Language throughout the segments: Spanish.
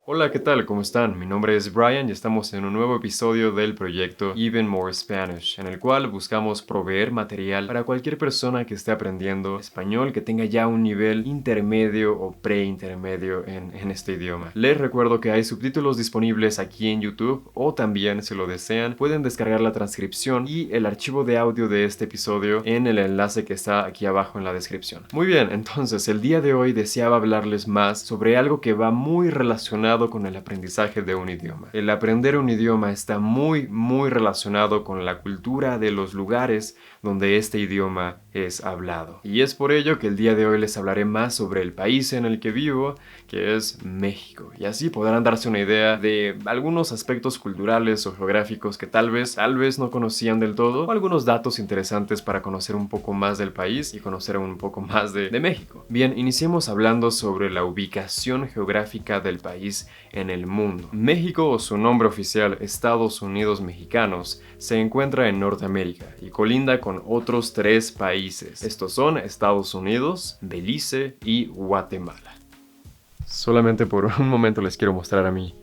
Hola, ¿qué tal? ¿Cómo están? Mi nombre es Brian y estamos en un nuevo episodio del proyecto Even More Spanish, en el cual buscamos proveer material para cualquier persona que esté aprendiendo español que tenga ya un nivel intermedio o preintermedio en este idioma. Les recuerdo que hay subtítulos disponibles aquí en YouTube o también, si lo desean, pueden descargar la transcripción y el archivo de audio de este episodio en el enlace que está aquí abajo en la descripción. Muy bien, entonces el día de hoy deseaba hablarles más sobre algo que va muy relacionado con el aprendizaje de un idioma. El aprender un idioma está muy relacionado con la cultura de los lugares donde este idioma es hablado. Y es por ello que el día de hoy les hablaré más sobre el país en el que vivo, que es México. Y así podrán darse una idea de algunos aspectos culturales o geográficos que tal vez no conocían del todo, o algunos datos interesantes para conocer un poco más del país y conocer un poco más de México. Bien, iniciemos hablando sobre la ubicación geográfica del país en el mundo. México, o su nombre oficial Estados Unidos Mexicanos, se encuentra en Norteamérica y colinda con otros 3 países. Estos son Estados Unidos, Belice y Guatemala. Solamente por un momento les quiero mostrar a mi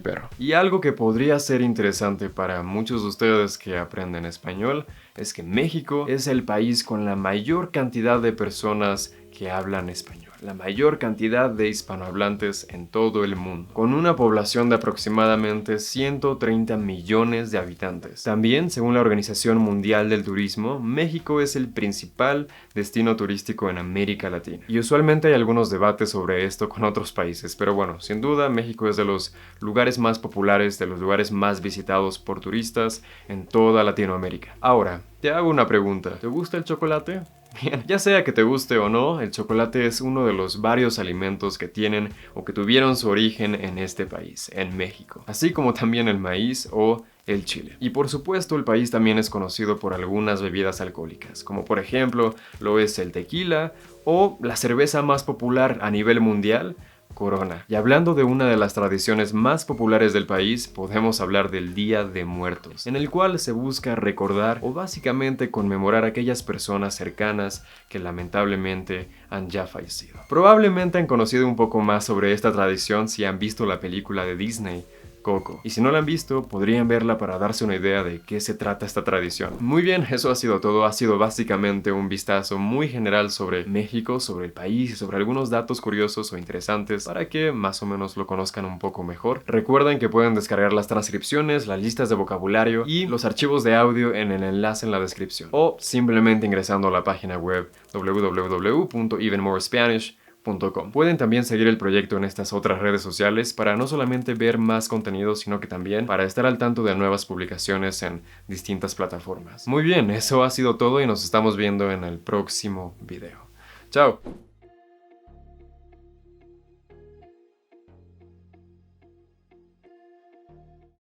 perro. Y algo que podría ser interesante para muchos de ustedes que aprenden español es que México es el país con la mayor cantidad de personas que hablan español, la mayor cantidad de hispanohablantes en todo el mundo, con una población de aproximadamente 130 millones de habitantes. También, según la Organización Mundial del Turismo, México es el principal destino turístico en América Latina. Y usualmente hay algunos debates sobre esto con otros países, pero bueno, sin duda México es de los lugares más populares, de los lugares más visitados por turistas en toda Latinoamérica. Ahora, te hago una pregunta. ¿Te gusta el chocolate? Bien, ya sea que te guste o no, el chocolate es uno de los varios alimentos que tienen o que tuvieron su origen en este país, en México, así como también el maíz o el chile. Y por supuesto el país también es conocido por algunas bebidas alcohólicas, como por ejemplo lo es el tequila o la cerveza más popular a nivel mundial, Corona. Y hablando de una de las tradiciones más populares del país, podemos hablar del Día de Muertos, en el cual se busca recordar o básicamente conmemorar a aquellas personas cercanas que lamentablemente han ya fallecido. Probablemente han conocido un poco más sobre esta tradición si han visto la película de Disney, Coco. Y si no la han visto, podrían verla para darse una idea de qué se trata esta tradición. Muy bien, eso ha sido todo. Ha sido básicamente un vistazo muy general sobre México, sobre el país y sobre algunos datos curiosos o interesantes para que más o menos lo conozcan un poco mejor. Recuerden que pueden descargar las transcripciones, las listas de vocabulario y los archivos de audio en el enlace en la descripción. O simplemente ingresando a la página web www.evenmorespanish.com. Pueden también seguir el proyecto en estas otras redes sociales para no solamente ver más contenido, sino que también para estar al tanto de nuevas publicaciones en distintas plataformas. Muy bien, eso ha sido todo y nos estamos viendo en el próximo video. ¡Chao!